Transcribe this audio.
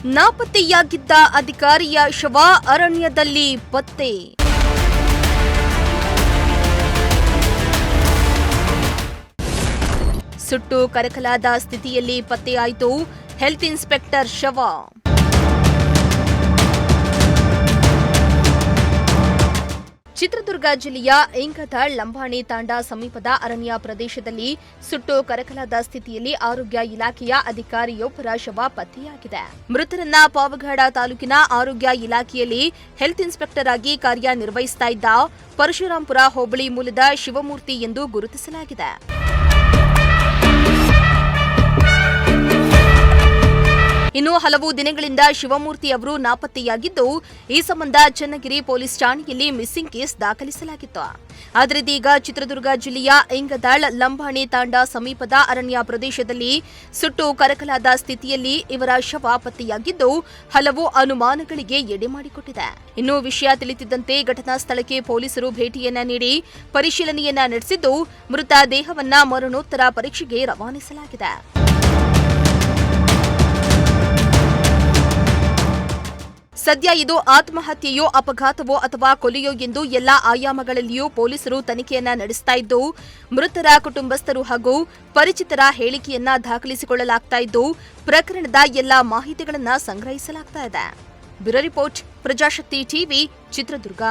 ನಾಪತ್ತೆಯಾಗಿದ್ದ ಅಧಿಕಾರಿಯ ಶವ ಅರಣ್ಯದಲ್ಲಿ ಪತ್ತೆ. ಸುಟ್ಟು ಕರಕಲಾದ ಸ್ಥಿತಿಯಲ್ಲಿ ಪತ್ತೆಯಾಯಿತು ಹೆಲ್ತ್ ಇನ್ಸ್ಪೆಕ್ಟರ್ ಶವ. ಚಿತ್ರದುರ್ಗ ಜಿಲ್ಲೆಯ ಇಂಗದಾಳ್ ಲಂಬಾಣಿ ತಾಂಡಾ ಸಮೀಪದ ಅರಣ್ಯ ಪ್ರದೇಶದಲ್ಲಿ ಸುಟ್ಟು ಕರಕಲಾದ ಸ್ಥಿತಿಯಲ್ಲಿ ಆರೋಗ್ಯ ಇಲಾಖೆಯ ಅಧಿಕಾರಿಯೊಬ್ಬರ ಶವ ಪತ್ತೆಯಾಗಿದೆ. ಮೃತರನ್ನ ಪಾವಗಡ ತಾಲೂಕಿನ ಆರೋಗ್ಯ ಇಲಾಖೆಯಲ್ಲಿ ಹೆಲ್ತ್ ಇನ್ಸ್ಪೆಕ್ಟರ್ ಆಗಿ ಕಾರ್ಯನಿರ್ವಹಿಸ್ತಾ ಇದ್ದ ಪರಶುರಾಂಪುರ ಹೋಬಳಿ ಮೂಲದ ಶಿವಮೂರ್ತಿ ಎಂದು ಗುರುತಿಸಲಾಗಿದೆ. ಇನ್ನು ಹಲವು ದಿನಗಳಿಂದ ಶಿವಮೂರ್ತಿ ಅವರು ನಾಪತ್ತೆಯಾಗಿದ್ದು, ಈ ಸಂಬಂಧ ಚನ್ನಗಿರಿ ಪೊಲೀಸ್ ಠಾಣೆಯಲ್ಲಿ ಮಿಸ್ಸಿಂಗ್ ಕೇಸ್ ದಾಖಲಿಸಲಾಗಿತ್ತು. ಆದರೆ ಇದೀಗ ಚಿತ್ರದುರ್ಗ ಜಿಲ್ಲೆಯ ಇಂಗದಾಳ್ ಲಂಬಾಣಿ ತಾಂಡಾ ಸಮೀಪದ ಅರಣ್ಯ ಪ್ರದೇಶದಲ್ಲಿ ಸುಟ್ಟು ಕರಕಲಾದ ಸ್ಥಿತಿಯಲ್ಲಿ ಇವರ ಶವ ಪತ್ತೆಯಾಗಿದ್ದು, ಹಲವು ಅನುಮಾನಗಳಿಗೆ ಎಡೆ ಮಾಡಿಕೊಟ್ಟಿದೆ. ಇನ್ನು ವಿಷಯ ತಿಳಿಯುತ್ತಿದ್ದಂತೆ ಘಟನಾ ಸ್ಥಳಕ್ಕೆ ಪೊಲೀಸರು ಭೇಟಿಯನ್ನ ನೀಡಿ ಪರಿಶೀಲನೆಯನ್ನ ನಡೆಸಿದ್ದು, ಮೃತ ದೇಹವನ್ನ ಮರಣೋತ್ತರ ಪರೀಕ್ಷೆಗೆ ರವಾನಿಸಲಾಗಿದೆ. ಸದ್ಯ ಇದು ಆತ್ಮಹತ್ಯೆಯೋ ಅಪಘಾತವೋ ಅಥವಾ ಕೊಲೆಯೋ ಎಂದು ಎಲ್ಲಾ ಆಯಾಮಗಳಲ್ಲಿಯೂ ಪೊಲೀಸರು ತನಿಖೆಯನ್ನ ನಡೆಸ್ತಾ ಇದ್ದು, ಮೃತರ ಕುಟುಂಬಸ್ಥರು ಹಾಗೂ ಪರಿಚಿತರ ಹೇಳಿಕೆಯನ್ನ ದಾಖಲಿಸಿಕೊಳ್ಳಲಾಗ್ತಾ ಇದ್ದು, ಪ್ರಕರಣದ ಎಲ್ಲಾ ಮಾಹಿತಿಗಳನ್ನ ಸಂಗ್ರಹಿಸಲಾಗ್ತಾ ಇದೆ. Bureau report, Prajashakti TV, Chitradurga.